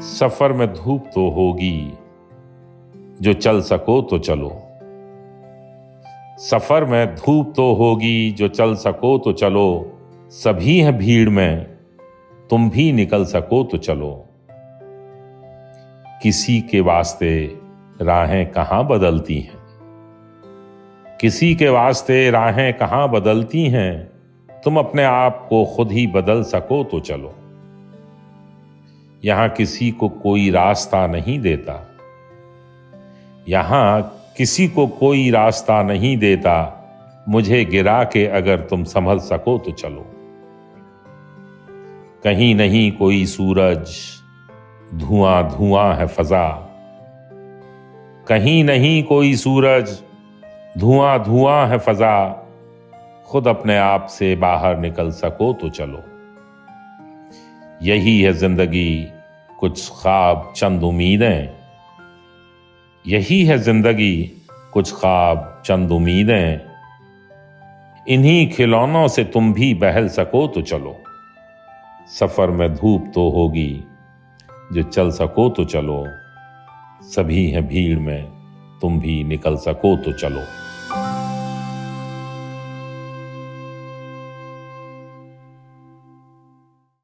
सफर में धूप तो होगी, जो चल सको तो चलो। सफर में धूप तो होगी, जो चल सको तो चलो। सभी हैं भीड़ में, तुम भी निकल सको तो चलो। किसी के वास्ते राहें कहां बदलती हैं, किसी के वास्ते राहें कहां बदलती हैं। तुम अपने आप को खुद ही बदल सको तो चलो। यहां किसी को कोई रास्ता नहीं देता, यहां किसी को कोई रास्ता नहीं देता। मुझे गिरा के अगर तुम संभल सको तो चलो। कहीं नहीं कोई सूरज, धुआं धुआं है फजा। कहीं नहीं कोई सूरज, धुआं धुआं है फजा। खुद अपने आप से बाहर निकल सको तो चलो। यही है जिंदगी, कुछ ख्वाब चंद उम्मीदें। यही है जिंदगी, कुछ ख्वाब चंद उम्मीदें। इन्हीं खिलौनों से तुम भी बहल सको तो चलो। सफर में धूप तो होगी, जो चल सको तो चलो। सभी हैं भीड़ में, तुम भी निकल सको तो चलो।